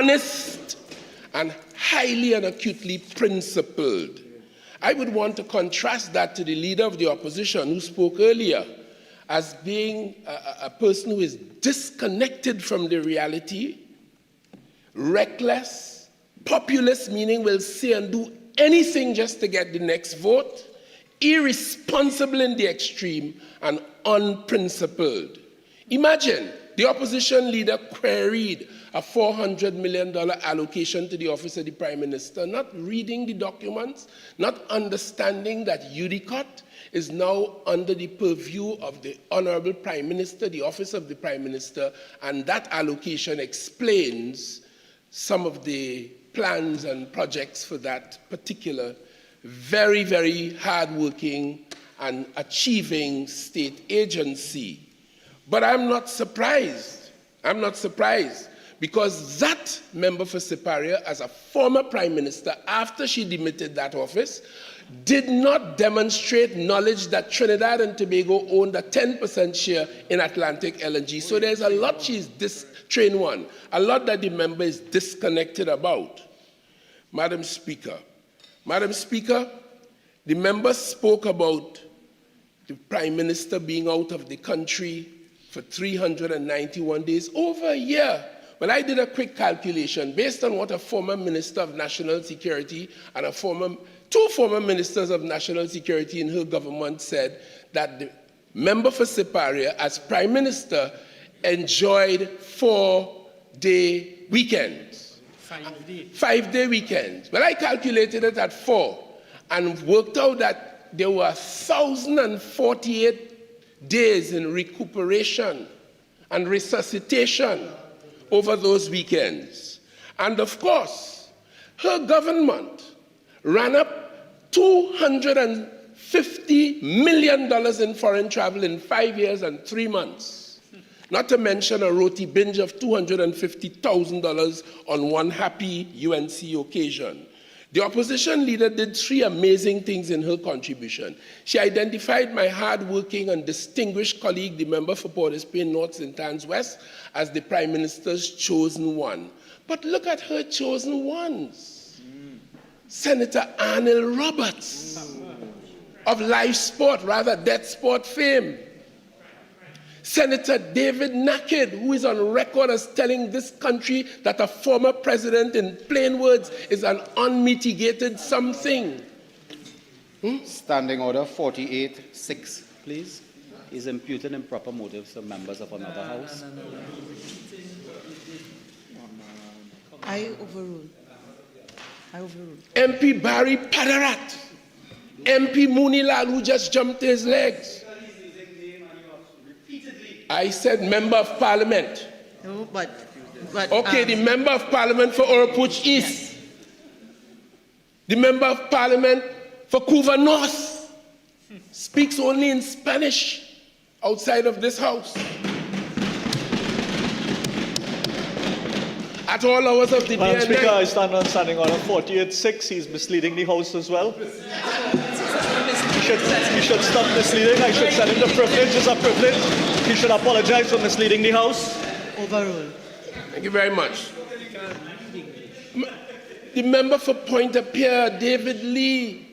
honest, and highly and acutely principled. I would want to contrast that to the leader of the opposition who spoke earlier as being a person who is disconnected from the reality, reckless, populist, meaning will say and do anything just to get the next vote, irresponsible in the extreme, and unprincipled. Imagine the opposition leader queried a $400 million allocation to the office of the Prime Minister, not reading the documents, not understanding that UDICOT is now under the purview of the Honorable Prime Minister, the office of the Prime Minister, and that allocation explains some of the plans and projects for that particular very, very hard-working and achieving state agency. But I'm not surprised. I'm not surprised because that member for Siparia, as a former prime minister, after she demitted that office, did not demonstrate knowledge that Trinidad and Tobago owned a 10% share in Atlantic LNG. So there's a lot train one, a lot that the member is disconnected about. Madam Speaker, the member spoke about the Prime Minister being out of the country for 391 days, over a year. Well, I did a quick calculation based on what a former Minister of National Security and two former Ministers of National Security in her government said that the member for Siparia, as Prime Minister, enjoyed 4-day weekends. 5-day weekends. Well, I calculated it at 4 and worked out that there were 1,048 days in recuperation and resuscitation over those weekends. And of course, her government ran up $250 million in foreign travel in 5 years and 3 months. Not to mention a roti binge of $250,000 on one happy UNC occasion. The opposition leader did 3 amazing things in her contribution. She identified my hard-working and distinguished colleague, the member for Port of Spain North St. Anne's West, as the Prime Minister's chosen one. But look at her chosen ones. Senator Arnel Roberts of live sport, rather death sport fame. Senator David Naked, who is on record as telling this country that a former president, in plain words, is an unmitigated something. Standing order 48-6, please. Is imputed improper motives to members of another house. I overrule. MP Barry Padarat, MP Munilal, who just jumped his legs. I said member of parliament. No, but okay, the member of parliament for Oropouche East. Yes. The member of parliament for Couva North speaks only in Spanish outside of this house. At all hours of the day and Speaker, night. I stand on standing order 48-6. He's misleading the House as well. He should stop misleading. I should send him the privilege. It's a privilege. He should apologize for misleading the House. Overrule. Thank you very much. The member for Pointe-à-Pierre, David Lee.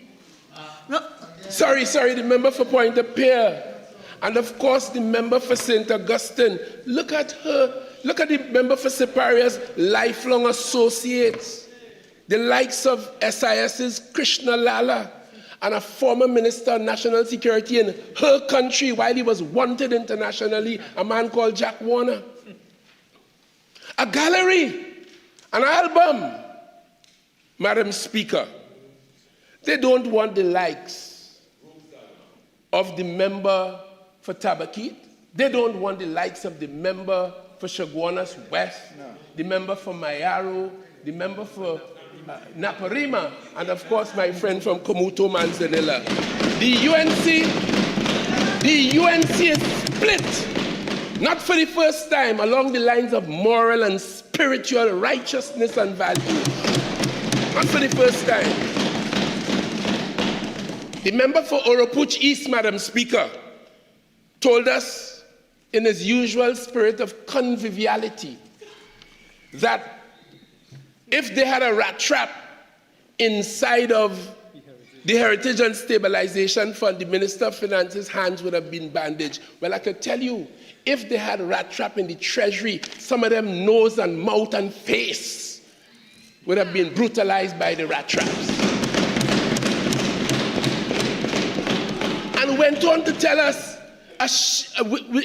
No. Sorry, the member for Pointe-à-Pierre. And of course, the member for St. Augustine. Look at her. Look at the member for Siparia's lifelong associates. The likes of SIS's Krishna Lala and a former Minister of National Security in her country while he was wanted internationally, a man called Jack Warner. A gallery, an album. Madam Speaker, they don't want the likes of the member for Tabaquite. They don't want the likes of the member for Chaguanas West, the member for Mayaro, the member for Naparima, and of course my friend from Komuto Manzanilla. The UNC is split, not for the first time, along the lines of moral and spiritual righteousness and values. Not for the first time. The member for Oropouche East, Madam Speaker, told us in his usual spirit of conviviality that If they had a rat trap inside of the Heritage and Stabilization Fund, the Minister of Finance's hands would have been bandaged. Well, I could tell you, if they had a rat trap in the Treasury, some of them nose and mouth and face would have been brutalized by the rat traps. And went on to tell us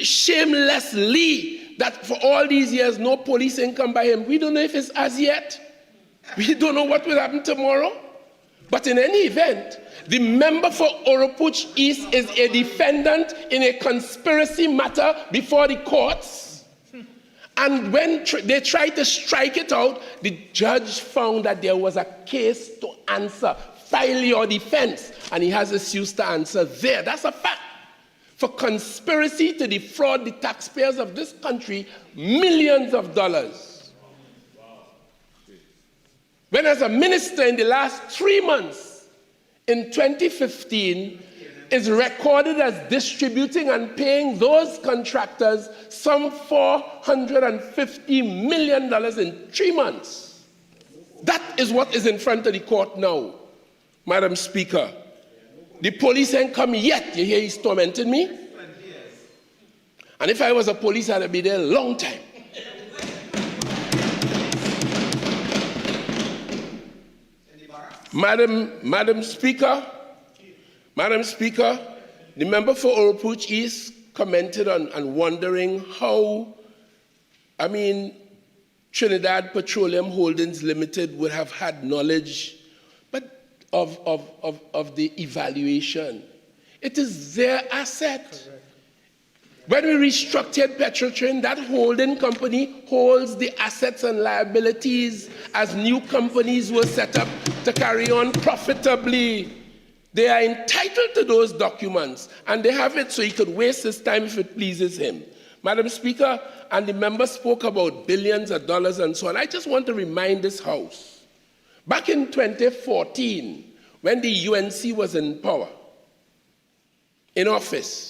shamelessly that for all these years, no police ain't come by him. We don't know if it's as yet. We don't know what will happen tomorrow. But in any event, the member for Oropouche East is a defendant in a conspiracy matter before the courts. And when they tried to strike it out, the judge found that there was a case to answer. File your defense. And he has excuse to answer there. That's a fact. For conspiracy to defraud the taxpayers of this country millions of dollars. When as a minister in the last 3 months, in 2015, is recorded as distributing and paying those contractors some $450 million in 3 months. That is what is in front of the court now, Madam Speaker. The police ain't come yet. You hear he's tormenting me? And if I was a police, I'd be there a long time. Madam Speaker, the member for Oropouche East commented on wondering how, Trinidad Petroleum Holdings Limited would have had knowledge of the evaluation. It is their asset. Correct. When we restructured Petrotrin, that holding company holds the assets and liabilities as new companies were set up to carry on profitably. They are entitled to those documents, and they have it so he could waste his time if it pleases him. Madam Speaker, and the member spoke about billions of dollars and so on. I just want to remind this House, back in 2014, when the UNC was in power, in office,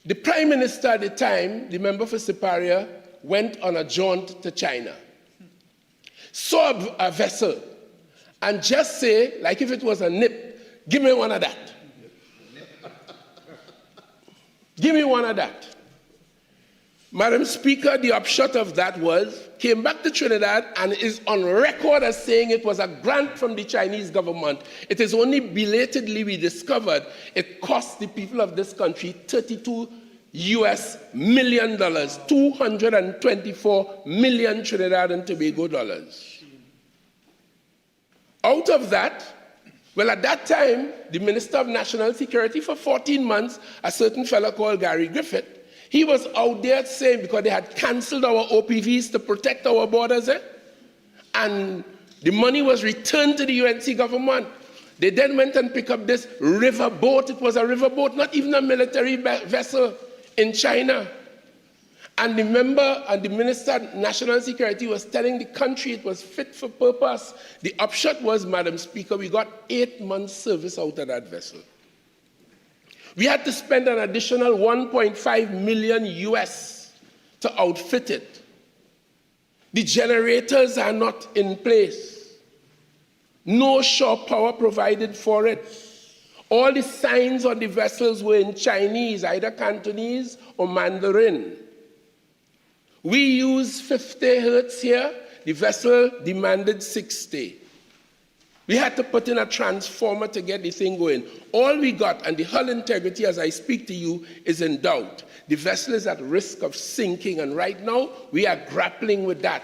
the Prime Minister at the time, the member for Siparia, went on a jaunt to China, saw a vessel, and just say, like if it was a nip, give me one of that. Give me one of that. Madam Speaker, the upshot of that was, came back to Trinidad and is on record as saying it was a grant from the Chinese government. It is only belatedly we discovered it cost the people of this country $32 million, 224 million Trinidad and Tobago dollars. Out of that, well, at that time, the Minister of National Security for 14 months, a certain fellow called Gary Griffith, he was out there saying, because they had cancelled our OPVs to protect our borders, and the money was returned to the UNC government. They then went and picked up this river boat. It was a river boat, not even a military vessel in China. And the member and the Minister of National Security was telling the country it was fit for purpose. The upshot was, Madam Speaker, we got 8 months service out of that vessel. We had to spend an additional $1.5 million to outfit it. The generators are not in place. No shore power provided for it. All the signs on the vessels were in Chinese, either Cantonese or Mandarin. We use 50 hertz here. The vessel demanded 60. We had to put in a transformer to get the thing going. All we got, and the hull integrity as I speak to you, is in doubt. The vessel is at risk of sinking, and right now we are grappling with that.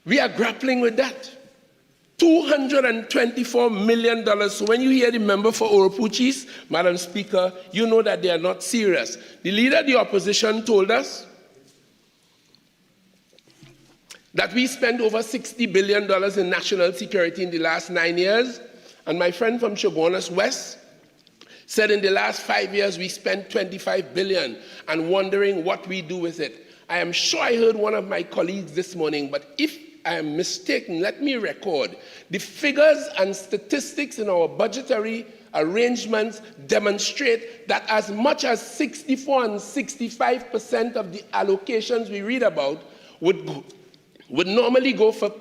We are grappling with that. $224 million. So when you hear the member for Oropouche East, Madam Speaker, you know that they are not serious. The leader of the opposition told us that we spent over $60 billion in national security in the last 9 years. And my friend from Chaguanas West said in the last 5 years we spent $25 billion, and wondering what we do with it. I am sure I heard one of my colleagues this morning, but if I am mistaken, let me record. The figures and statistics in our budgetary arrangements demonstrate that as much as 64 and 65% of the allocations we read about would would normally go for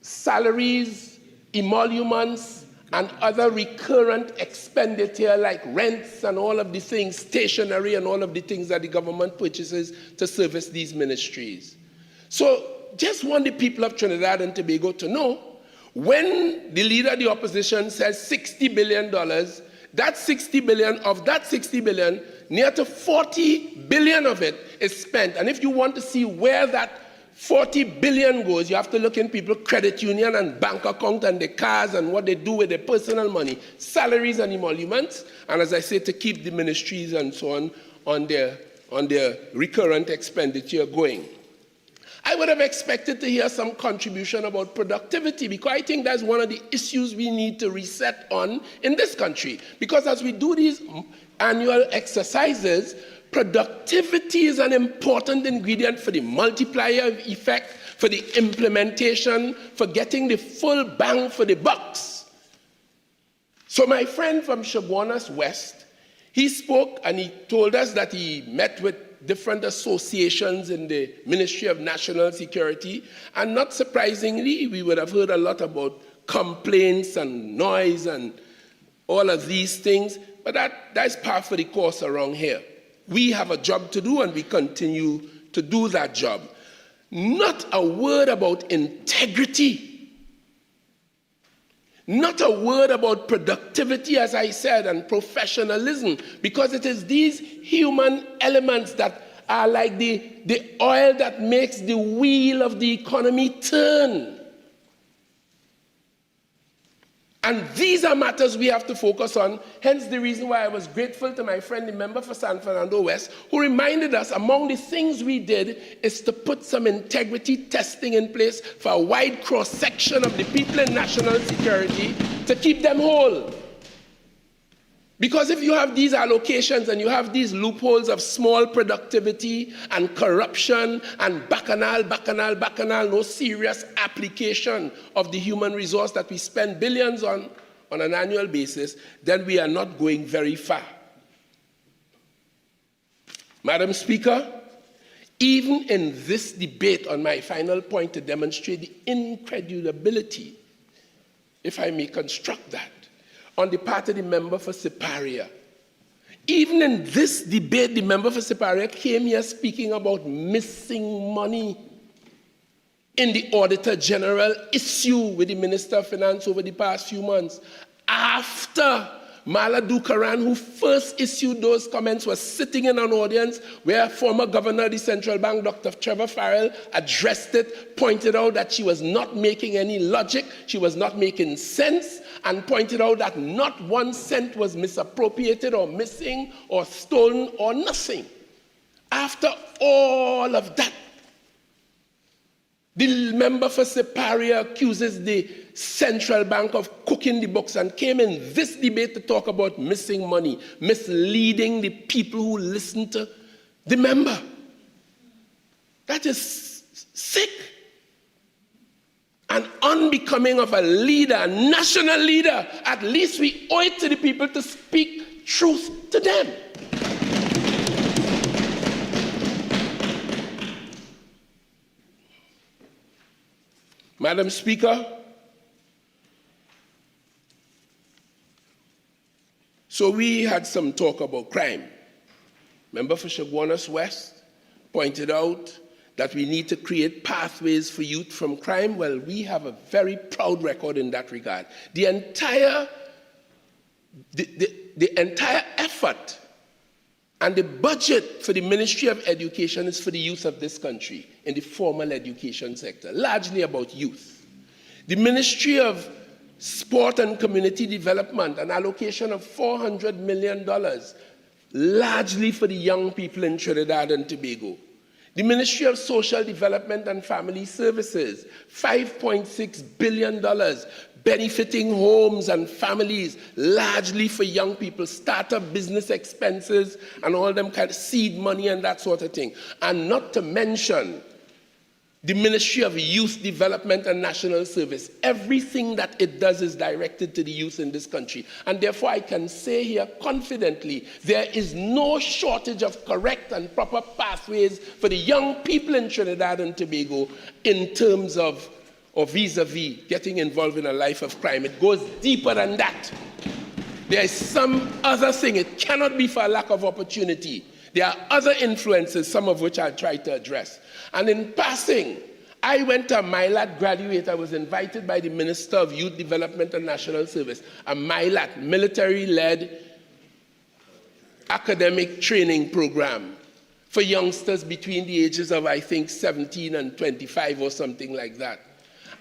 salaries, emoluments, and other recurrent expenditure like rents and all of the things, stationery and all of the things that the government purchases to service these ministries. So just want the people of Trinidad and Tobago to know, when the leader of the opposition says $60 billion, that 60 billion, of that 60 billion, near to 40 billion of it is spent. And if you want to see where that 40 billion goes, you have to look in people's credit union and bank account and their cars and what they do with their personal money, salaries and emoluments, and as I say, to keep the ministries and so on their recurrent expenditure going. I would have expected to hear some contribution about productivity, because I think that's one of the issues we need to reset on in this country. Because as we do these annual exercises, productivity is an important ingredient for the multiplier effect, for the implementation, for getting the full bang for the bucks. So my friend from Chaguanas West, he spoke and he told us that he met with different associations in the Ministry of National Security, and not surprisingly, we would have heard a lot about complaints and noise and all of these things, but that's par for the course around here. We have a job to do, and we continue to do that job. Not a word about integrity. Not a word about productivity, as I said, and professionalism, because it is these human elements that are like the oil that makes the wheel of the economy turn. And these are matters we have to focus on, hence the reason why I was grateful to my friend, the member for San Fernando West, who reminded us among the things we did is to put some integrity testing in place for a wide cross-section of the people in national security to keep them whole. Because if you have these allocations and you have these loopholes of small productivity and corruption and bacchanal, no serious application of the human resource that we spend billions on an annual basis, then we are not going very far. Madam Speaker, even in this debate on my final point to demonstrate the incredibility, if I may construct that, on the part of the member for Siparia. Even in this debate, the member for Siparia came here speaking about missing money in the Auditor General issue with the Minister of Finance over the past few months. After Maladu Karan, who first issued those comments, was sitting in an audience where former Governor of the Central Bank, Dr. Trevor Farrell, addressed it, pointed out that she was not making any logic, she was not making sense, and pointed out that not 1 cent was misappropriated or missing or stolen or nothing. After all of that, the member for Siparia accuses the Central Bank of cooking the books and came in this debate to talk about missing money, misleading the people who listen to the member. That is sick and unbecoming of a leader, a national leader. At least we owe it to the people to speak truth to them. Madam Speaker, so we had some talk about crime. Member for Chaguanas West pointed out that we need to create pathways for youth from crime. Well, we have a very proud record in that regard. The entire effort and the budget for the Ministry of Education is for the youth of this country in the formal education sector, largely about youth. The Ministry of Sport and Community Development, an allocation of $400 million, largely for the young people in Trinidad and Tobago. The Ministry of Social Development and Family Services, $5.6 billion, benefiting homes and families, largely for young people, startup business expenses and all them kind of seed money and that sort of thing. And not to mention the Ministry of Youth Development and National Service, everything that it does is directed to the youth in this country. And therefore, I can say here confidently, there is no shortage of correct and proper pathways for the young people in Trinidad and Tobago in terms of, or vis-a-vis, getting involved in a life of crime. It goes deeper than that. There is some other thing. It cannot be for a lack of opportunity. There are other influences, some of which I'll try to address. And in passing, I went to a MILAT graduate. I was invited by the Minister of Youth Development and National Service, a MILAT, military-led academic training program for youngsters between the ages of, I think, 17 and 25 or something like that.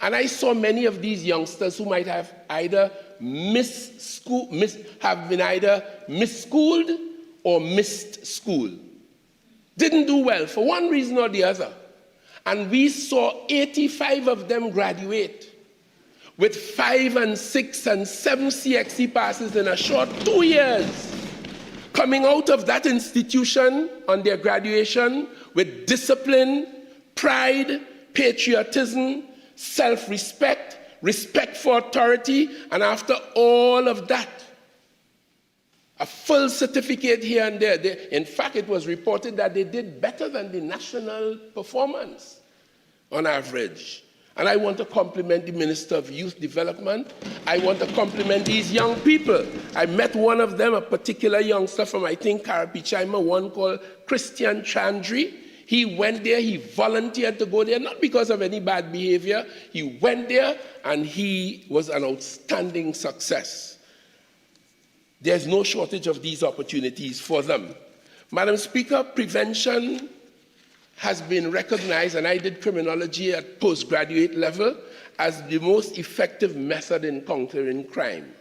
And I saw many of these youngsters who might have either have been either misschooled or missed school. Didn't do well for one reason or the other. And we saw 85 of them graduate with 5 and 6 and 7 CXC passes in a short 2 years. Coming out of that institution on their graduation with discipline, pride, patriotism, self-respect, respect for authority, and after all of that, a full certificate here and there. In fact, it was reported that they did better than the national performance on average. And I want to compliment the Minister of Youth Development. I want to compliment these young people. I met one of them, a particular youngster from, I think, Karapichaima, one called Christian Chandri. He went there, he volunteered to go there, not because of any bad behavior. He went there and he was an outstanding success. There's no shortage of these opportunities for them. Madam Speaker, prevention has been recognized, and I did criminology at postgraduate level, as the most effective method in countering crime.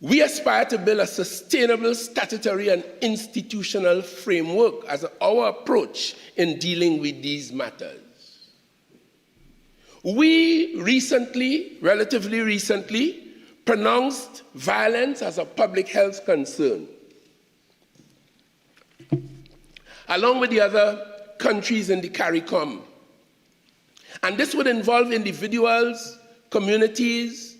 We aspire to build a sustainable statutory and institutional framework as our approach in dealing with these matters. We recently, relatively recently, pronounced violence as a public health concern, along with the other countries in the CARICOM. And this would involve individuals, communities,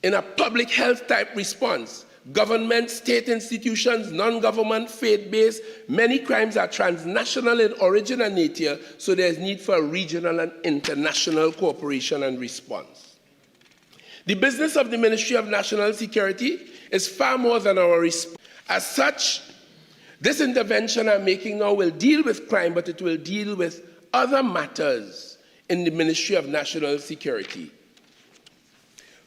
in a public health type response. Government, state institutions, non-government, faith-based. Many crimes are transnational in origin and nature, so there's need for regional and international cooperation and response. The business of the Ministry of National Security is far more than our response. As such, this intervention I'm making now will deal with crime, but it will deal with other matters in the Ministry of National Security,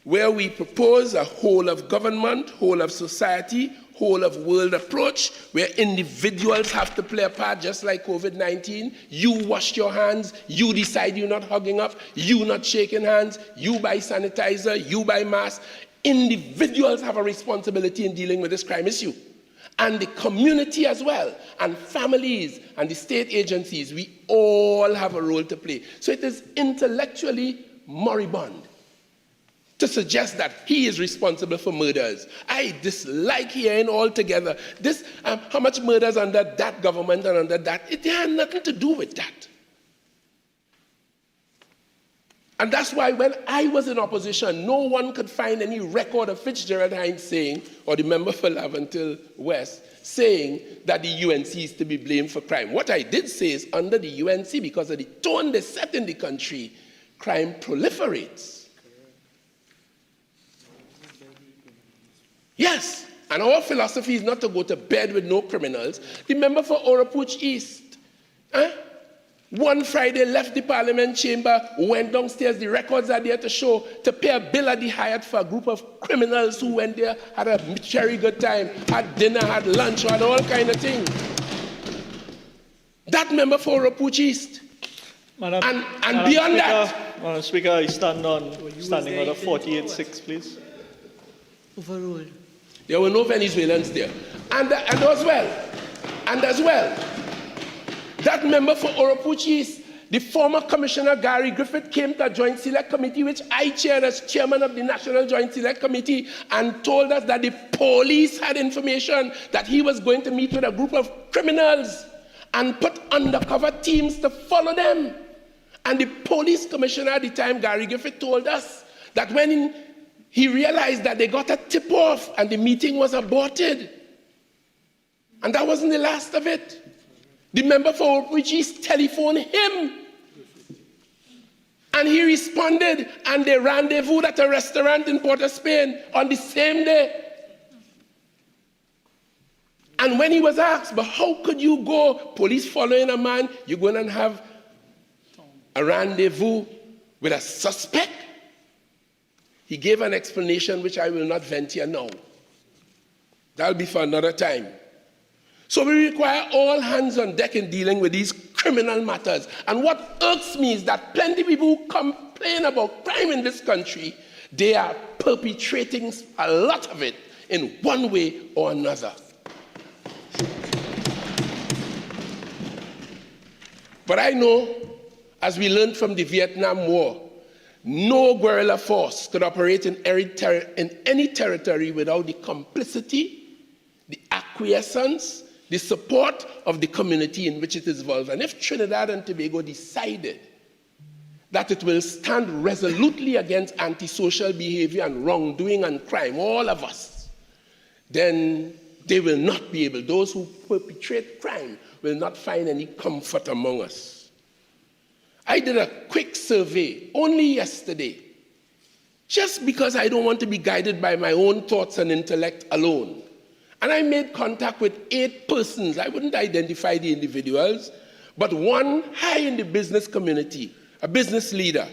where we propose a whole of government, whole of society, whole of world approach, where individuals have to play a part, just like COVID-19. You wash your hands, you decide you're not hugging up, you not shaking hands, you buy sanitizer, you buy masks. Individuals have a responsibility in dealing with this crime issue. And the community as well, and families, and the state agencies, we all have a role to play. So it is intellectually moribund to suggest that he is responsible for murders. I dislike hearing altogether this, how much murders under that government and under that. It had nothing to do with that. And that's why when I was in opposition, no one could find any record of Fitzgerald Hines saying, or the member for Laventille West, saying that the UNC is to be blamed for crime. What I did say is under the UNC, because of the tone they set in the country, crime proliferates. Yes, and our philosophy is not to go to bed with no criminals. The member for Oropouche East, one Friday left the Parliament chamber, went downstairs, the records are there to show, to pay a bill at the Hyatt for a group of criminals who went there, had a very good time, had dinner, had lunch, had all kind of things. That member for Oropouche East. Madam beyond Speaker, that. Madam Speaker, I stand on standing order 48-6, please. Overruled. There were no Venezuelans there. And as well, that member for Oropouche East, the former Commissioner Gary Griffith, came to a Joint Select Committee, which I chaired as chairman of the National Joint Select Committee, and told us that the police had information that he was going to meet with a group of criminals and put undercover teams to follow them. And the police commissioner at the time, Gary Griffith, told us that when he realized that they got a tip-off and the meeting was aborted. And that wasn't the last of it. The member for Hope Ridges telephoned him. And he responded, and they rendezvoused at a restaurant in Port of Spain on the same day. And when he was asked, but how could you go, police following a man, you're going to have a rendezvous with a suspect? He gave an explanation which I will not vent here now. That'll be for another time. So we require all hands on deck in dealing with these criminal matters. And what irks me is that plenty of people who complain about crime in this country, they are perpetrating a lot of it in one way or another. But I know, as we learned from the Vietnam War, no guerrilla force could operate in any territory without the complicity, the acquiescence, the support of the community in which it is involved. And if Trinidad and Tobago decided that it will stand resolutely against antisocial behavior and wrongdoing and crime, all of us, then they will not be able, those who perpetrate crime will not find any comfort among us. I did a quick survey only yesterday, just because I don't want to be guided by my own thoughts and intellect alone. And I made contact with 8 persons. I wouldn't identify the individuals, but one high in the business community, a business leader,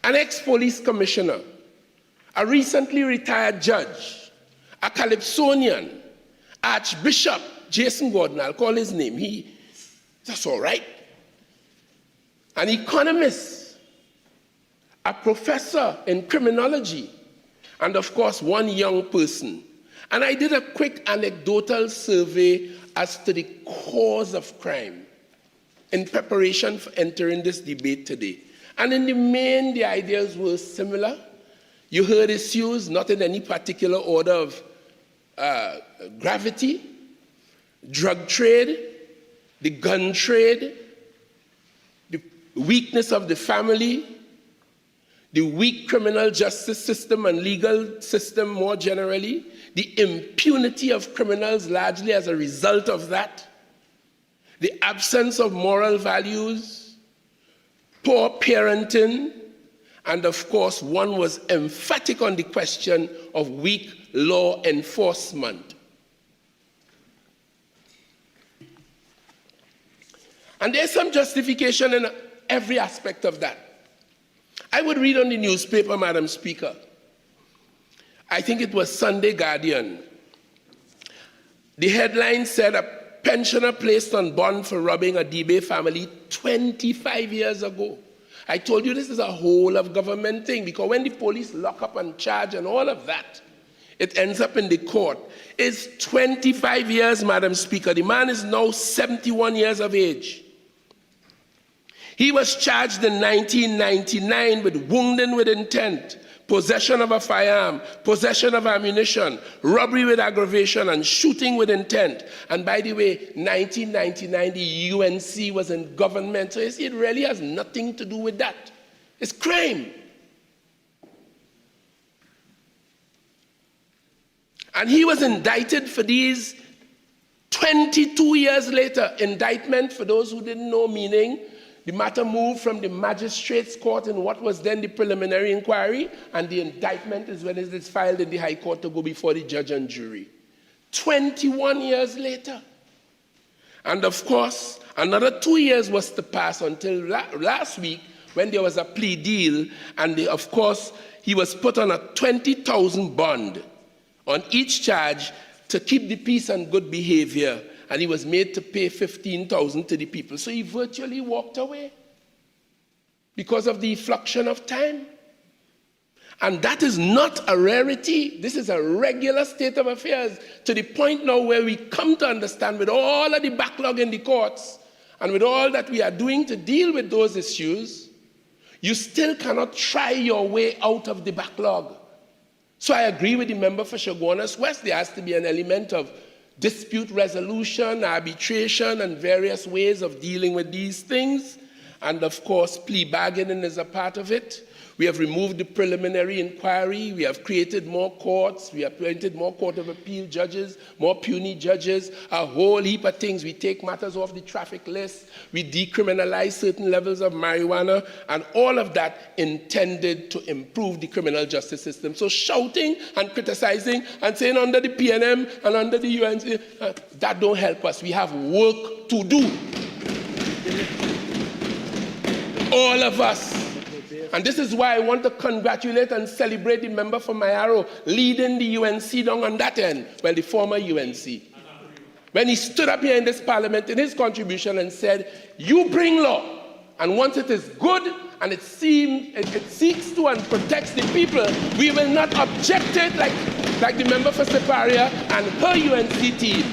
an ex-police commissioner, a recently retired judge, a Calypsonian, Archbishop Jason Gordon, I'll call his name. That's all right. An economist, a professor in criminology, and of course, one young person. And I did a quick anecdotal survey as to the cause of crime in preparation for entering this debate today. And in the main, the ideas were similar. You heard issues, not in any particular order of gravity: drug trade, the gun trade, the weakness of the family, the weak criminal justice system and legal system more generally, the impunity of criminals largely as a result of that, the absence of moral values, poor parenting, and of course, one was emphatic on the question of weak law enforcement. And there's some justification in every aspect of that. I would read on the newspaper, Madam Speaker, I think it was Sunday Guardian. The headline said, a pensioner placed on bond for robbing a Debe family 25 years ago. I told you this is a whole of government thing, because when the police lock up and charge and all of that, it ends up in the court. It's 25 years, Madam Speaker. The man is now 71 years of age. He was charged in 1999 with wounding with intent, possession of a firearm, possession of ammunition, robbery with aggravation, and shooting with intent. And by the way, 1999, the UNC was in government, so you see, it really has nothing to do with that. It's crime. And he was indicted for these 22 years later. Indictment, for those who didn't know meaning, the matter moved from the magistrate's court in what was then the preliminary inquiry, and the indictment is when it is filed in the High Court to go before the judge and jury. 21 years later. And of course, another 2 years was to pass until last week, when there was a plea deal, and of course, he was put on a 20,000 bond on each charge to keep the peace and good behavior, and he was made to pay 15,000 to the people. So he virtually walked away because of the effluxion of time. And that is not a rarity. This is a regular state of affairs, to the point now where we come to understand, with all of the backlog in the courts and with all that we are doing to deal with those issues, you still cannot try your way out of the backlog. So I agree with the member for Chaguanas West. There has to be an element of dispute resolution, arbitration, and various ways of dealing with these things. And of course, plea bargaining is a part of it. We have removed the preliminary inquiry. We have created more courts. We have appointed more Court of Appeal judges, more puny judges, a whole heap of things. We take matters off the traffic list. We decriminalize certain levels of marijuana, and all of that intended to improve the criminal justice system. So shouting and criticizing and saying under the PNM and under the UNC, that don't help us. We have work to do. All of us. And this is why I want to congratulate and celebrate the member from Mayaro leading the UNC down on that end, well, the former UNC. When he stood up here in this parliament in his contribution and said, you bring law, and once it is good and it seeks to and protects the people, we will not object it like the member for Siparia and her UNC team.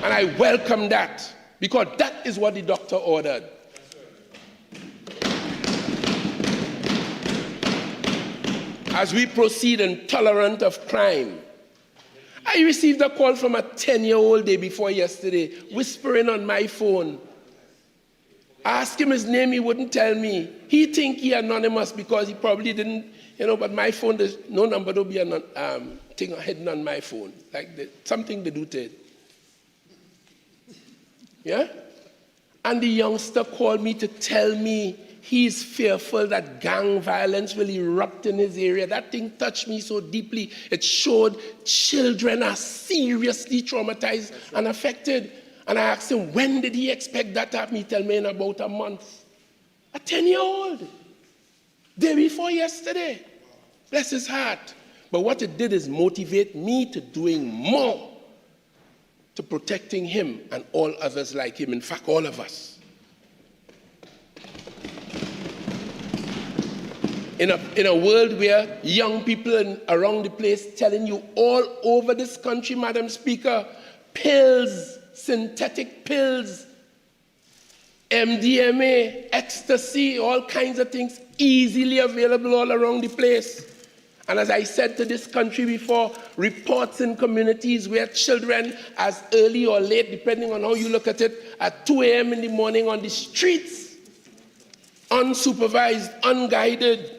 And I welcome that, because that is what the doctor ordered. As we proceed intolerant of crime, I received a call from a 10-year-old day before yesterday, whispering on my phone. I asked him his name, he wouldn't tell me. He think he anonymous because he probably didn't, but my phone, there's no number to be thing hidden on my phone. Something they do to it. Yeah? And the youngster called me to tell me he's fearful that gang violence will erupt in his area. That thing touched me so deeply. It showed children are seriously traumatized and affected. And I asked him, when did he expect that to happen? He told me in about a month. A 10-year-old. Day before yesterday. Bless his heart. But what it did is motivate me to doing more to protecting him and all others like him. In fact, all of us. In a world where young people around the place telling you all over this country, Madam Speaker, pills, synthetic pills, MDMA, ecstasy, all kinds of things easily available all around the place. And as I said to this country before, reports in communities where children, as early or late, depending on how you look at it, at 2 a.m. in the morning on the streets, unsupervised, unguided.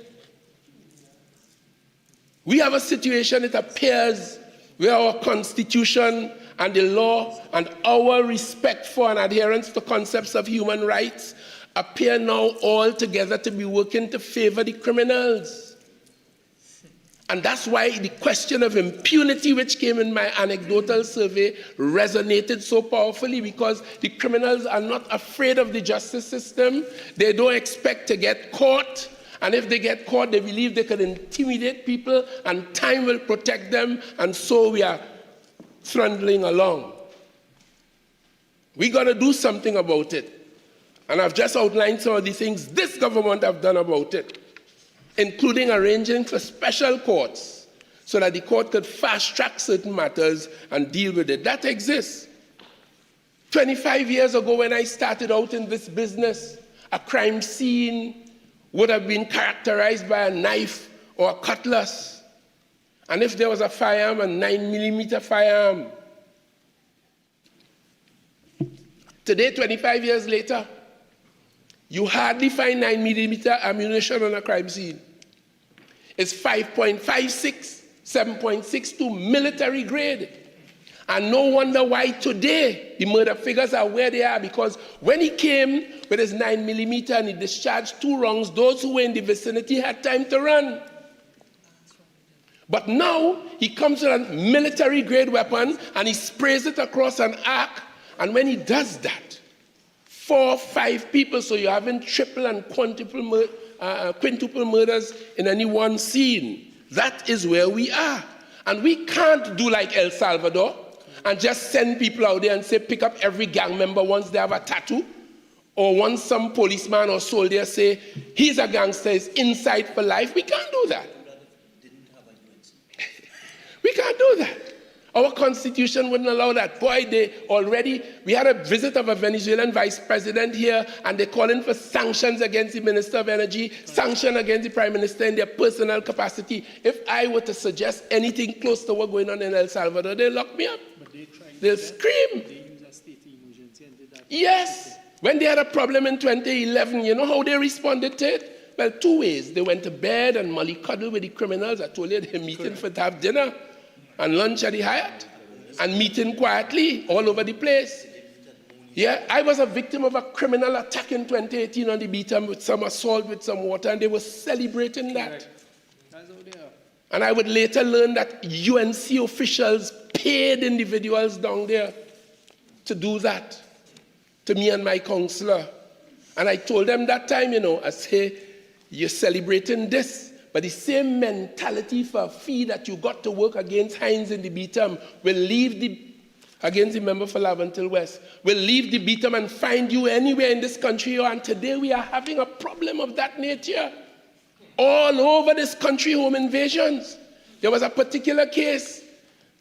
We have a situation, it appears, where our Constitution and the law and our respect for and adherence to concepts of human rights appear now all together to be working to favor the criminals. And that's why the question of impunity, which came in my anecdotal survey, resonated so powerfully, because the criminals are not afraid of the justice system. They don't expect to get caught. And if they get caught, they believe they can intimidate people and time will protect them. And so we are trundling along. We got to do something about it. And I've just outlined some of the things this government have done about it, including arranging for special courts so that the court could fast-track certain matters and deal with it. That exists. 25 years ago when I started out in this business, a crime scene would have been characterized by a knife or a cutlass. And if there was a firearm, a 9mm firearm. Today, 25 years later, you hardly find 9mm ammunition on a crime scene. It's 5.56, 7.62 military grade. And no wonder why today the murder figures are where they are, because when he came with his 9mm and he discharged 2 rounds, those who were in the vicinity had time to run. But now he comes with a military grade weapon and he sprays it across an arc, and when he does that, 4 or 5 people, so you're having triple and quintuple murders in any one scene. That is where we are. And we can't do like El Salvador and just send people out there and say, pick up every gang member once they have a tattoo, or once some policeman or soldier say, he's a gangster, he's inside for life. We can't do that. We can't do that. Our Constitution wouldn't allow that. Boy, we had a visit of a Venezuelan vice president here, and they're calling for sanctions against the Minister of Energy, sanction against the Prime Minister in their personal capacity. If I were to suggest anything close to what's going on in El Salvador, they'll lock me up. They'll scream. Yes. When they had a problem in 2011, you know how they responded to it? Well, two ways. They went to bed and mollycoddled with the criminals. I told you they're meeting for to have dinner and lunch at the Hyatt and meeting quietly all over the place. Yeah, I was a victim of a criminal attack in 2018 on the Beetham with some assault with some water, and they were celebrating that. And I would later learn that UNC officials paid individuals down there to do that to me and my counselor. And I told them that time, I say, you're celebrating this, but the same mentality for a fee that you got to work against Hines in the Beetham will leave against the member for Laventille West, will leave the Beetham and find you anywhere in this country. And today we are having a problem of that nature. All over this country, home invasions. There was a particular case.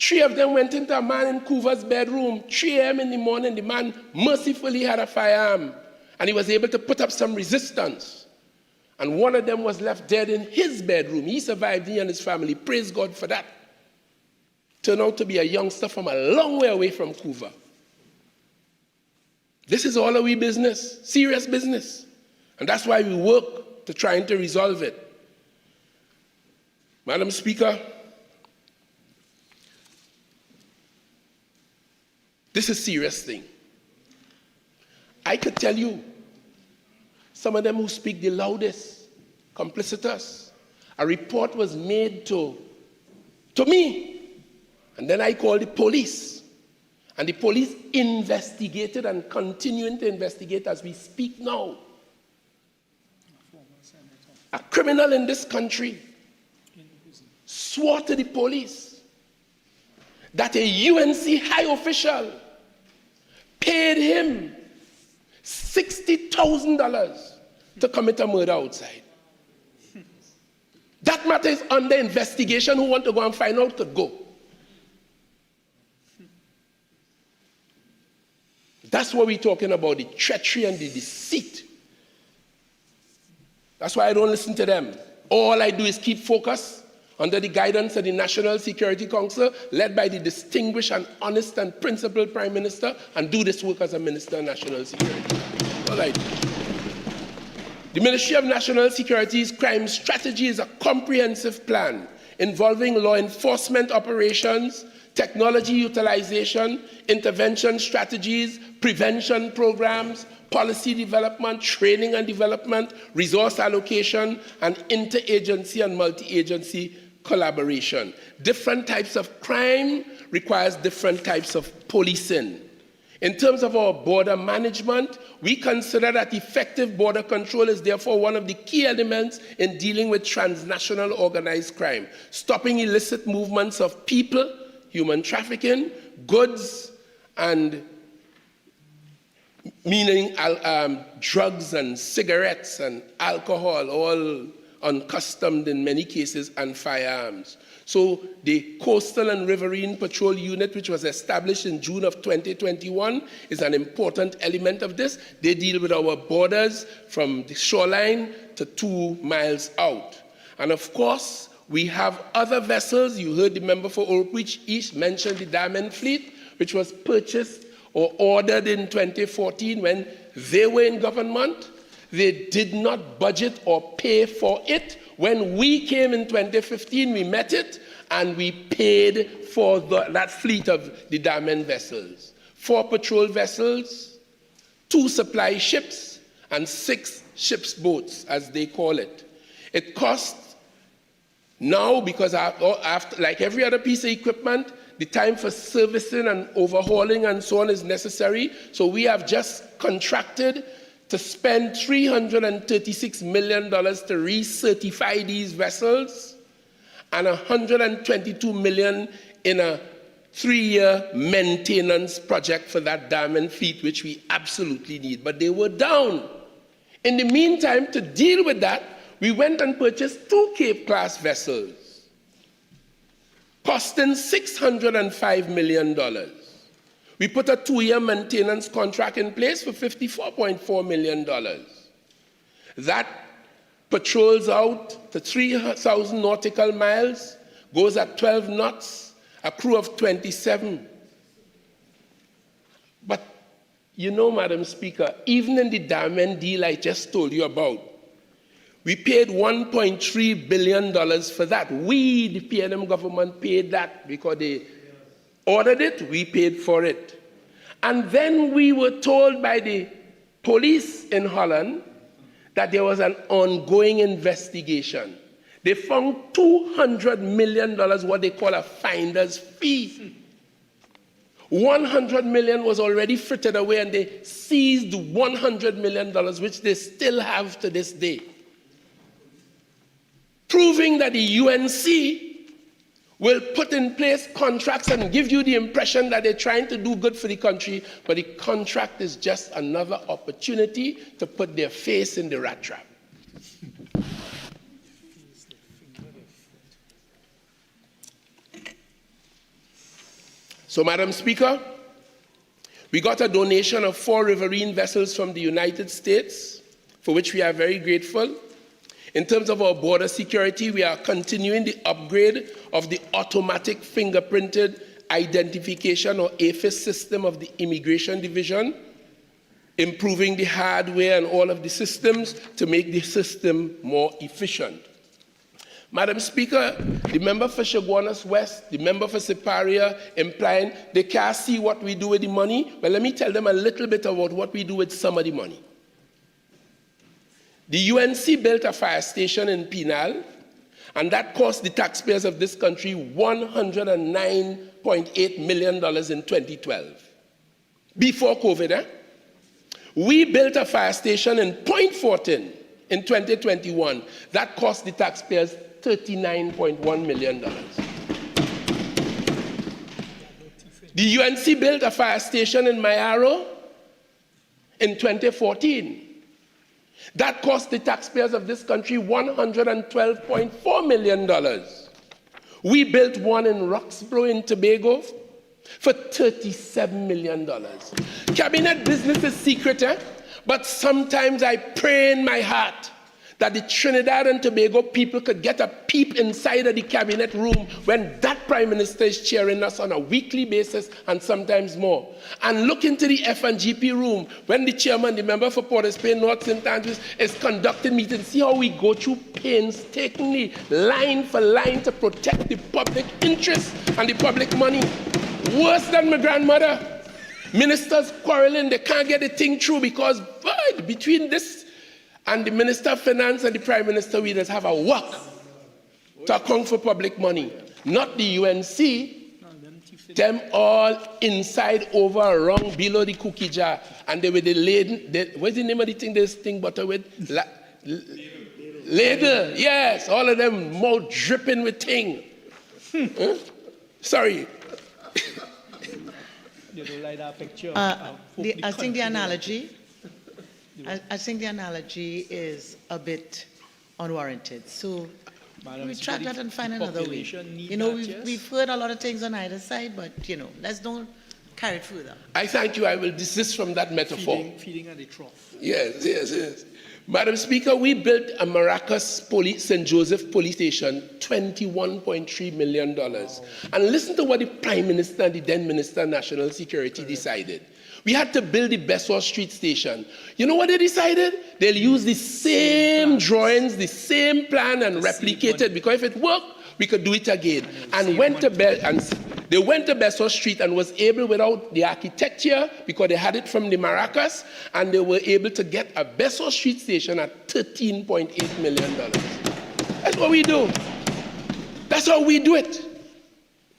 3 of them went into a man in Coover's bedroom. 3 a.m. in the morning, the man mercifully had a firearm. And he was able to put up some resistance. And one of them was left dead in his bedroom. He survived, he and his family. Praise God for that. Turned out to be a youngster from a long way away from Coover. This is all our business, serious business. And that's why we work to trying to resolve it. Madam Speaker, this is a serious thing. I could tell you, some of them who speak the loudest, complicitous. A report was made to me, and then I called the police. And the police investigated and continuing to investigate as we speak now. A criminal in this country swore to the police that a UNC high official paid him $60,000 to commit a murder outside. That matter is under investigation. Who want to go and find out, to go. That's what we're talking about, the treachery and the deceit. That's why I don't listen to them. All I do is keep focused under the guidance of the National Security Council, led by the distinguished and honest and principled Prime Minister, and do this work as a Minister of National Security. All I do. The Ministry of National Security's crime strategy is a comprehensive plan involving law enforcement operations, technology utilization, intervention strategies, prevention programs, policy development, training and development, resource allocation, and interagency and multi-agency collaboration. Different types of crime requires different types of policing. In terms of our border management, we consider that effective border control is therefore one of the key elements in dealing with transnational organized crime, stopping illicit movements of people, human trafficking, goods, and meaning drugs and cigarettes and alcohol, all uncustomed in many cases, and firearms. So the Coastal and Riverine Patrol Unit, which was established in June of 2021, is an important element of this. They deal with our borders from the shoreline to 2 miles out. And of course, we have other vessels. You heard the member for Oldbridge East mention the Diamond Fleet, which was purchased or ordered in 2014 when they were in government. They did not budget or pay for it. When we came in 2015, we met it, and we paid for that fleet of the Diamond vessels. 4 patrol vessels, 2 supply ships, and 6 ship's boats, as they call it. It costs now, because after, like every other piece of equipment, the time for servicing and overhauling and so on is necessary. So we have just contracted to spend $336 million to recertify these vessels, and $122 million in a 3-year maintenance project for that Diamond Fleet, which we absolutely need. But they were down. In the meantime, to deal with that, we went and purchased 2 Cape-class vessels, costing $605 million. We put a 2-year maintenance contract in place for $54.4 million. That patrols out to 3,000 nautical miles, goes at 12 knots, a crew of 27. But You know, Madam Speaker, even in the diamond deal I just told you about, we paid $1.3 billion for that. We, the PNM government, paid that because they ordered it, we paid for it. And then we were told by the police in Holland that there was an ongoing investigation. They found $200 million, what they call a finder's fee. 100 million was already frittered away, and they seized $100 million, which they still have to this day. Proving that the UNC will put in place contracts and give you the impression that they're trying to do good for the country, but the contract is just another opportunity to put their face in the rat trap. So, Madam Speaker, we got a donation of 4 riverine vessels from the United States, for which we are very grateful. In terms of our border security, we are continuing the upgrade of the automatic fingerprinted identification, or AFIS system of the Immigration Division, improving the hardware and all of the systems to make the system more efficient. Madam Speaker, the member for Chaguanas West, the member for Siparia, implying they can't see what we do with the money. But let me tell them a little bit about what we do with some of the money. The UNC built a fire station in Penal, and that cost the taxpayers of this country $109.8 million in 2012. Before COVID, We built a fire station in Point Fortin in 2021. That cost the taxpayers $39.1 million. The UNC built a fire station in Mayaro in 2014. That cost the taxpayers of this country $112.4 million. We built one in Roxborough in Tobago for $37 million. Cabinet business is secret, but sometimes I pray in my heart that the Trinidad and Tobago people could get a peep inside of the cabinet room when that Prime Minister is cheering us on a weekly basis and sometimes more. And look into the F&GP room when the chairman, the member for Port of Spain, North St. Andrews, is conducting meetings. See how we go through painstakingly, line for line, to protect the public interest and the public money. Worse than my grandmother. Ministers quarreling, they can't get the thing through because between this and the Minister of Finance and the Prime Minister, we just have a work to account for public money. Not the UNC, them all inside, over, around, below the cookie jar. And they were the laden, what's the name of the thing this thing butter with? Ladle, yes, all of them mouth dripping with thing. Sorry. You don't like that picture? I think the analogy, I think the analogy is a bit unwarranted. So Madam, retract that and find another way. need You know, that, yes? we've heard a lot of things on either side, but, you know, let's don't carry it further. I thank you. I will desist from that metaphor. Feeding at the trough. Yes. Madam Speaker, we built a Maracas St. Joseph police station, $21.3 million. Wow. And listen to what the Prime Minister and the then Minister of National Security decided. We had to build the Bessemer Street station. You know what they decided? They'll use the same drawings, the same plan, and replicate it, because if it worked, we could do it again. And they went to Bessemer Street and was able, without the architecture, because they had it from the Maracas, and they were able to get a Bessemer Street station at $13.8 million. That's what we do. That's how we do it.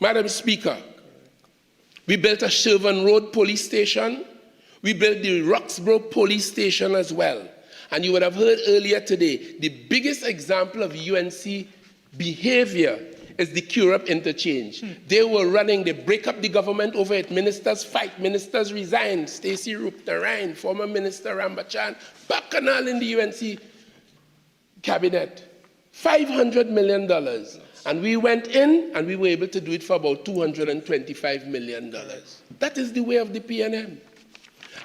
Madam Speaker, we built a Shervan Road police station. We built the Roxborough police station as well. And you would have heard earlier today, the biggest example of UNC behavior is the Curup interchange. They were running, they break up the government over it. Ministers fight, ministers resign. Stacey Rup-Narine, former Minister Rambachan, bacchanal in the UNC cabinet. $500 million. And we went in and we were able to do it for about $225 million. That is the way of the PNM.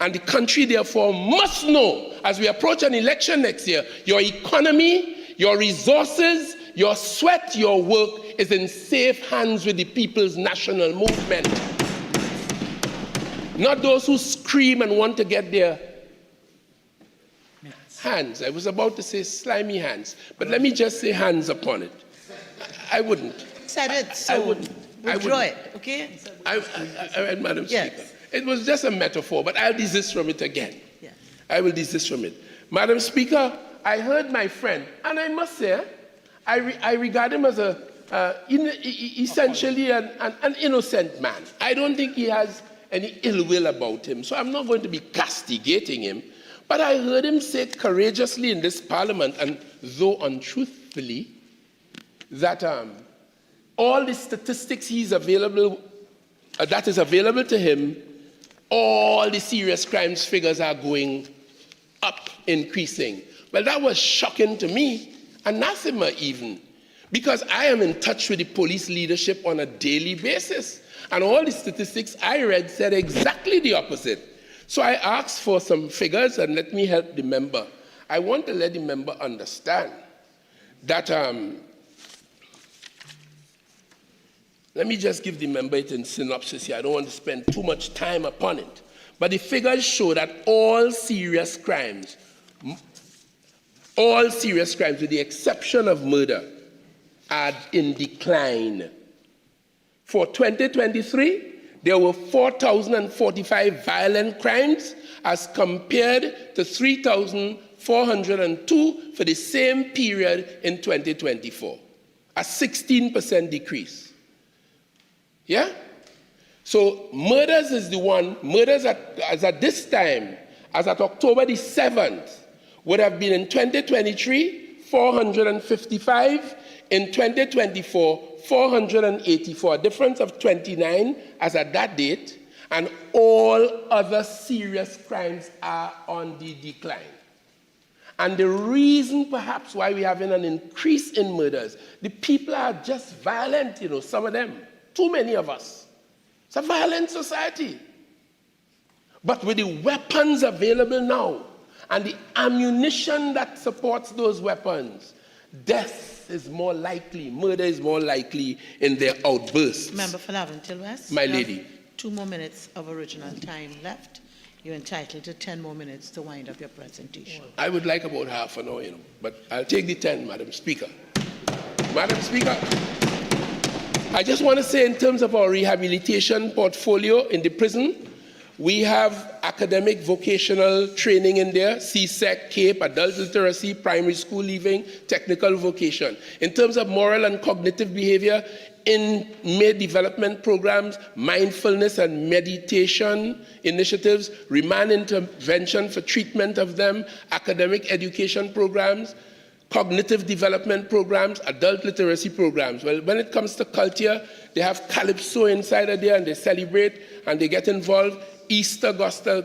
And the country, therefore, must know, as we approach an election next year, your economy, your resources, your sweat, your work is in safe hands with the People's National Movement. Not those who scream and want to get their hands. I was about to say slimy hands, but let me just say hands upon it. I wouldn't. Said it, I so wouldn't. I withdraw wouldn't. it, okay? Madam Yes. Speaker, it was just a metaphor, but I'll desist from it again. Yes. I will desist from it. Madam Speaker, I heard my friend, and I must say, I regard him as essentially an innocent man. I don't think he has any ill will about him, so I'm not going to be castigating him. But I heard him say courageously in this parliament, and though untruthfully, that all the statistics that is available to him, all the serious crimes figures are going up, increasing. Well, that was shocking to me, anathema even, because I am in touch with the police leadership on a daily basis. And all the statistics I read said exactly the opposite. So I asked for some figures, and let me help the member. I want to let the member understand that, let me just give the member it in synopsis here. I don't want to spend too much time upon it. But the figures show that all serious crimes, with the exception of murder, are in decline. For 2023, there were 4,045 violent crimes as compared to 3,402 for the same period in 2024, a 16% decrease. Yeah? So murders is the one, as at this time, as at October the 7th, would have been in 2023, 455, in 2024, 484, a difference of 29 as at that date, and all other serious crimes are on the decline. And the reason perhaps why we're having an increase in murders, the people are just violent, some of them, too many of us. It's a violent society. But with the weapons available now and the ammunition that supports those weapons, death is more likely, murder is more likely in their outbursts. Member for Laventille West. My you have lady. 2 more minutes of original time left. You're entitled to 10 more minutes to wind up your presentation. I would like about half an hour, but I'll take the 10, Madam Speaker. Madam Speaker, I just want to say in terms of our rehabilitation portfolio in the prison, we have academic vocational training in there, CSEC, CAPE, adult literacy, primary school leaving, technical vocation. In terms of moral and cognitive behavior, in-made development programs, mindfulness and meditation initiatives, remand intervention for treatment of them, academic education programs, cognitive development programs, adult literacy programs. Well, when it comes to culture, they have Calypso inside of there, and they celebrate and they get involved. Easter Gospel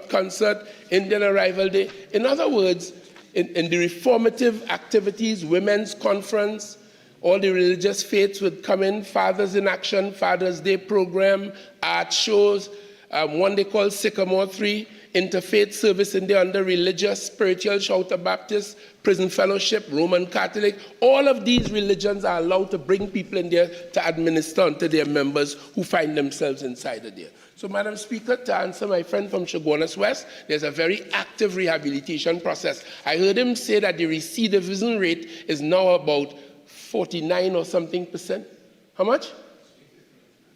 Concert, Indian Arrival Day. In other words, in the reformative activities, women's conference, all the religious faiths would come in, Fathers in Action, Father's Day program, art shows, one they call Sycamore 3, interfaith service in there under religious, spiritual, Shouter Baptist, prison fellowship, Roman Catholic. All of these religions are allowed to bring people in there to administer unto their members who find themselves inside of there. So, Madam Speaker, to answer my friend from Chaguanas West, there's a very active rehabilitation process. I heard him say that the recidivism rate is now about 49 or something percent. How much?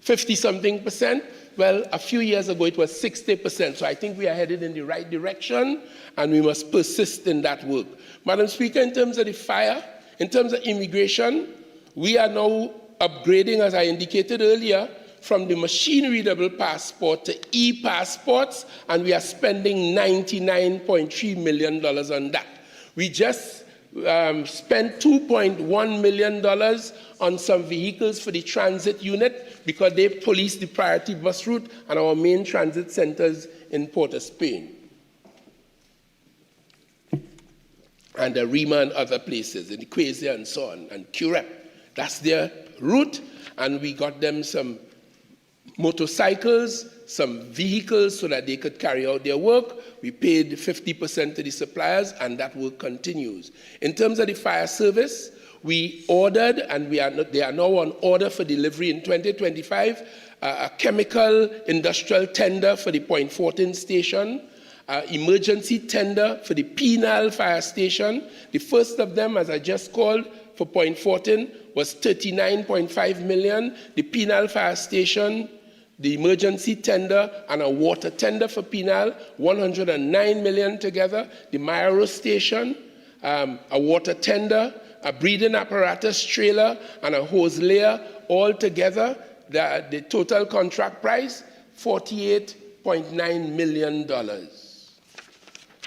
50-something percent. Well, a few years ago, it was 60%. So I think we are headed in the right direction, and we must persist in that work. Madam Speaker, in terms of the fire, in terms of immigration, we are now upgrading, as I indicated earlier, from the machine-readable passport to e-passports, and we are spending $99.3 million on that. We just spent $2.1 million on some vehicles for the transit unit because they police the priority bus route and our main transit centers in Port of Spain. And Rima and other places, in Equasia and so on, and Curep. That's their route, and we got them some motorcycles, some vehicles so that they could carry out their work. We paid 50% to the suppliers, and that work continues. In terms of the fire service, we ordered, and they are now on order for delivery in 2025, a chemical industrial tender for the Point Fortin station, emergency tender for the Penal Fire Station. The first of them, as I just called, for Point Fortin was 39.5 million. The Penal Fire Station, the emergency tender, and a water tender for Penal, 109 million together. The Mayaro Station, a water tender, a breeding apparatus trailer, and a hose layer, all together, the total contract price, $48.9 million.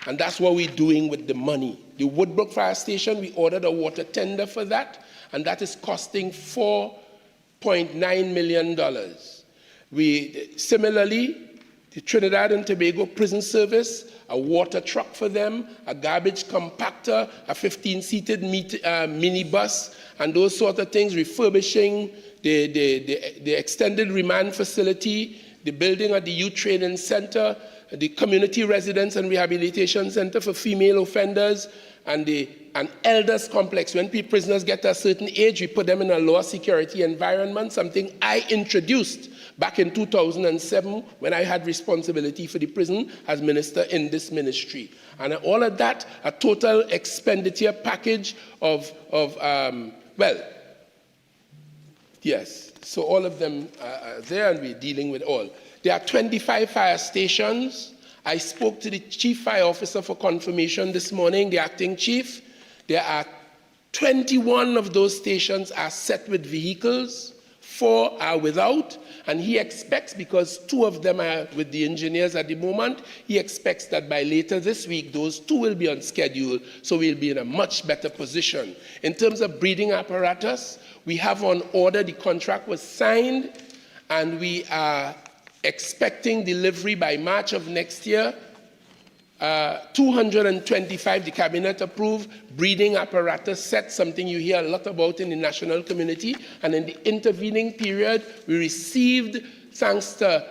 And that's what we're doing with the money. The Woodbrook Fire Station, we ordered a water tender for that, and that is costing $4.9 million. Similarly, the Trinidad and Tobago Prison Service, a water truck for them, a garbage compactor, a 15-seated minibus, and those sort of things, refurbishing the extended remand facility, the building of the Youth Training Center, the Community Residence and Rehabilitation Center for female offenders, and an elders complex. When prisoners get to a certain age, we put them in a lower security environment, something I introduced back in 2007 when I had responsibility for the prison as minister in this ministry. And all of that, a total expenditure package of yes, so all of them are there, and we're dealing with all. There are 25 fire stations. I spoke to the Chief Fire Officer for confirmation this morning, the acting chief. There are 21 of those stations are set with vehicles, 4 are without, and he expects, because 2 of them are with the engineers at the moment, he expects that by later this week, those 2 will be on schedule, so we'll be in a much better position. In terms of breeding apparatus, we have on order, the contract was signed, and we are expecting delivery by March of next year. 225, the cabinet approved breeding apparatus sets, something you hear a lot about in the national community. And in the intervening period, we received, thanks to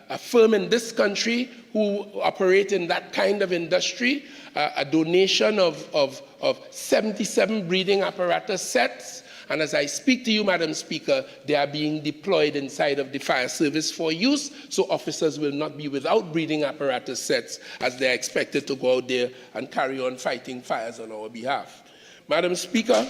a firm in this country who operate in that kind of industry, a donation of 77 breeding apparatus sets. And as I speak to you, Madam Speaker, they are being deployed inside of the fire service for use, so officers will not be without breathing apparatus sets as they're expected to go out there and carry on fighting fires on our behalf. Madam Speaker,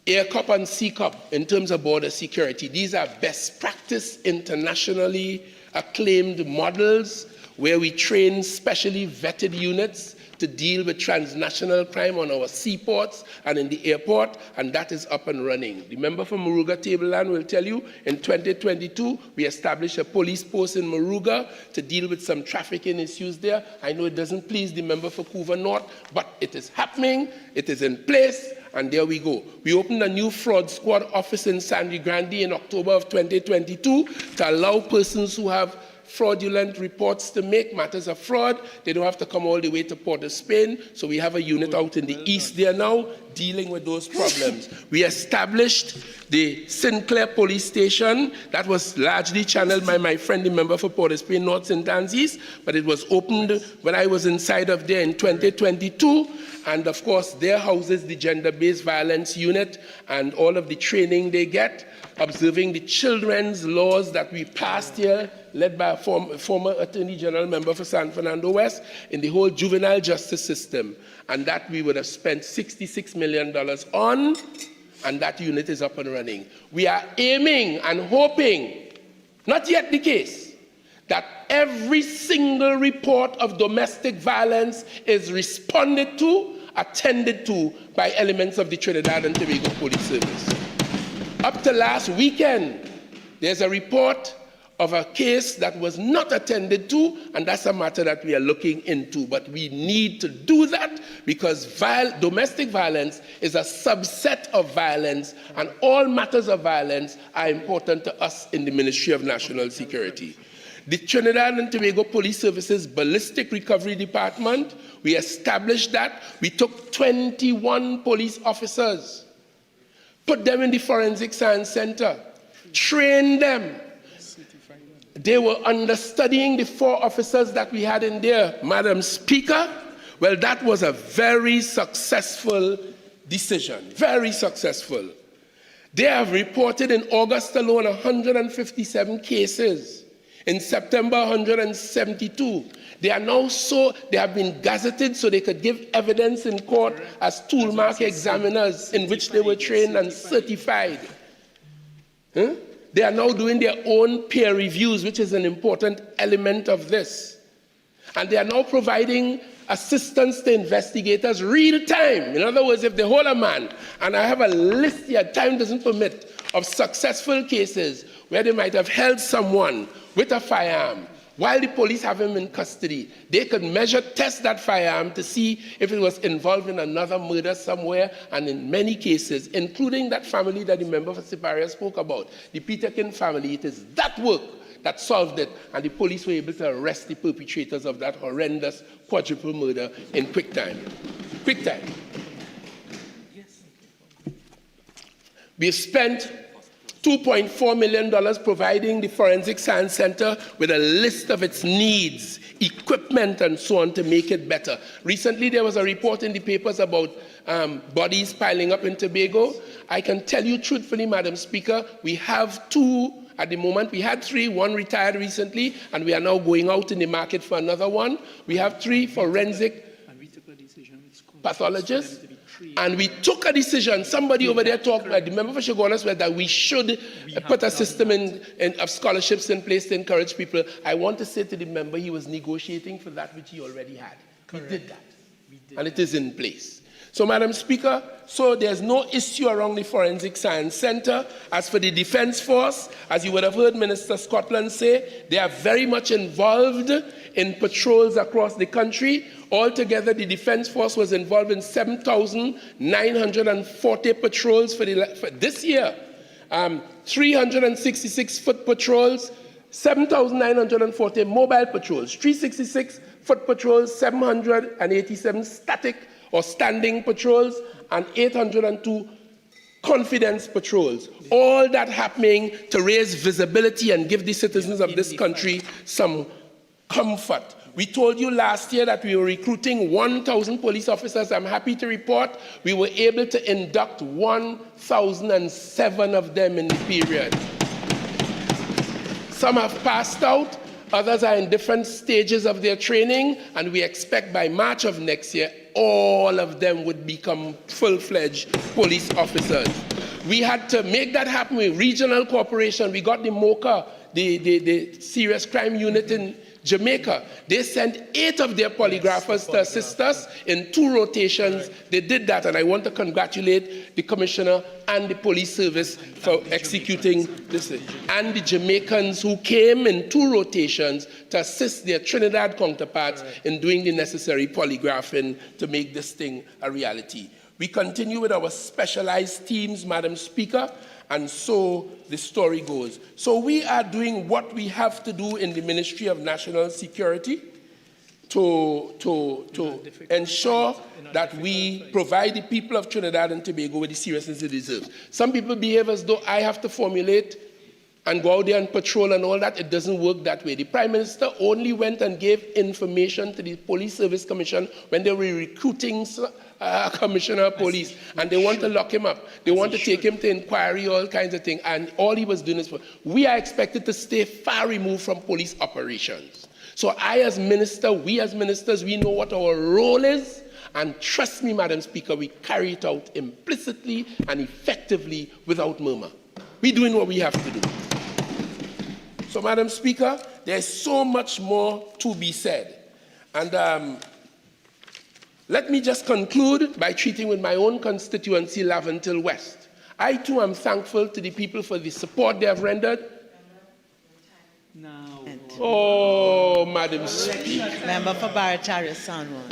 AirCop and CCOP, in terms of border security, these are best practice, internationally acclaimed models where we train specially vetted units to deal with transnational crime on our seaports and in the airport, and that is up and running. The member for Moruga Tableland will tell you, in 2022, we established a police post in Moruga to deal with some trafficking issues there. I know it doesn't please the member for Couva North, but it is happening, it is in place, and there we go. We opened a new fraud squad office in Sangre Grande in October of 2022 to allow persons who have fraudulent reports to make matters of fraud. They don't have to come all the way to Port of Spain. So we have a unit out in the east there now dealing with those problems. We established the Sinclair Police Station. That was largely channeled by my friend, the member for Port of Spain North St. Anne's, but it was opened when I was inside of there in 2022. And of course, there houses the gender-based violence unit and all of the training they get, observing the children's laws that we passed here, led by a former Attorney General member for San Fernando West, in the whole juvenile justice system. And that we would have spent $66 million on, and that unit is up and running. We are aiming and hoping, not yet the case, that every single report of domestic violence is responded to, attended to by elements of the Trinidad and Tobago Police Service. Up to last weekend, there's a report of a case that was not attended to, and that's a matter that we are looking into. But we need to do that because domestic violence is a subset of violence, and all matters of violence are important to us in the Ministry of National Security. The Trinidad and Tobago Police Service's Ballistic Recovery Department, we established that. We took 21 police officers, put them in the Forensic Science Center, trained them. They were understudying the 4 officers that we had in there. Madam Speaker, well, that was a very successful decision, very successful. They have reported in August alone 157 cases. In September, 172. They have been gazetted so they could give evidence in court as toolmark examiners in which they were trained and certified. They are now doing their own peer reviews, which is an important element of this. And they are now providing assistance to investigators real time. In other words, if they hold a man, and I have a list here, time doesn't permit, of successful cases where they might have held someone with a firearm while the police have him in custody, they could test that firearm to see if it was involved in another murder somewhere, and in many cases, including that family that the member for Siparia spoke about, the Peterkin family, it is that work that solved it, and the police were able to arrest the perpetrators of that horrendous quadruple murder in quick time. Quick time. We've spent $2.4 million providing the Forensic Science Center with a list of its needs, equipment, and so on to make it better. Recently, there was a report in the papers about bodies piling up in Tobago. I can tell you truthfully, Madam Speaker, we have 2 at the moment. We had 3, 1 retired recently, and we are now going out in the market for another one. We have 3 forensic pathologists. And we took a decision, somebody over there talked, the member for Chaguanas, that we should put a system of scholarships in place to encourage people. I want to say to the member, he was negotiating for that which he already had. Correct. We did that. And it is in place. So, Madam Speaker, so there's no issue around the Forensic Science Center. As for the Defense Force, as you would have heard Minister Scotland say, they are very much involved in patrols across the country. Altogether, the Defense Force was involved in 7,940 patrols for this year. 366 foot patrols, 7,940 mobile patrols, 366 foot patrols, 787 static or standing patrols, and 802 confidence patrols. All that happening to raise visibility and give the citizens of this country some comfort. We told you last year that we were recruiting 1,000 police officers. I'm happy to report we were able to induct 1,007 of them in the period. Some have passed out, others are in different stages of their training, and we expect by March of next year, all of them would become full-fledged police officers. We had to make that happen with regional cooperation. We got the MOCA, the Serious Crime Unit in Jamaica. They sent 8 of their polygraphers to assist us in 2 rotations. They did that, and I want to congratulate the Commissioner and the police service for executing this. And the Jamaicans who came in 2 rotations to assist their Trinidad counterparts in doing the necessary polygraphing to make this thing a reality. We continue with our specialized teams, Madam Speaker, and so the story goes. So we are doing what we have to do in the Ministry of National Security to ensure that we provide the people of Trinidad and Tobago with the seriousness they deserve. Some people behave as though I have to formulate and go out there and patrol and all that. It doesn't work that way. The Prime Minister only went and gave information to the Police Service Commission when they were recruiting Commissioner of Police, and they want to lock him up. They want to take him to inquiry, all kinds of things, and all he was doing is, we are expected to stay far removed from police operations. So I as minister, we as ministers, we know what our role is, and trust me, Madam Speaker, we carry it out implicitly and effectively without murmur. We're doing what we have to do. So, Madam Speaker, there's so much more to be said. And let me just conclude by treating with my own constituency, Laventille West. I too am thankful to the people for the support they have rendered. No. Oh, Madam Speaker. Member for Barataria, Sanwan.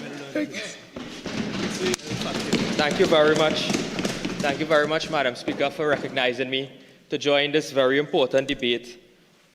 Thank you very much. Thank you very much, Madam Speaker, for recognizing me to join this very important debate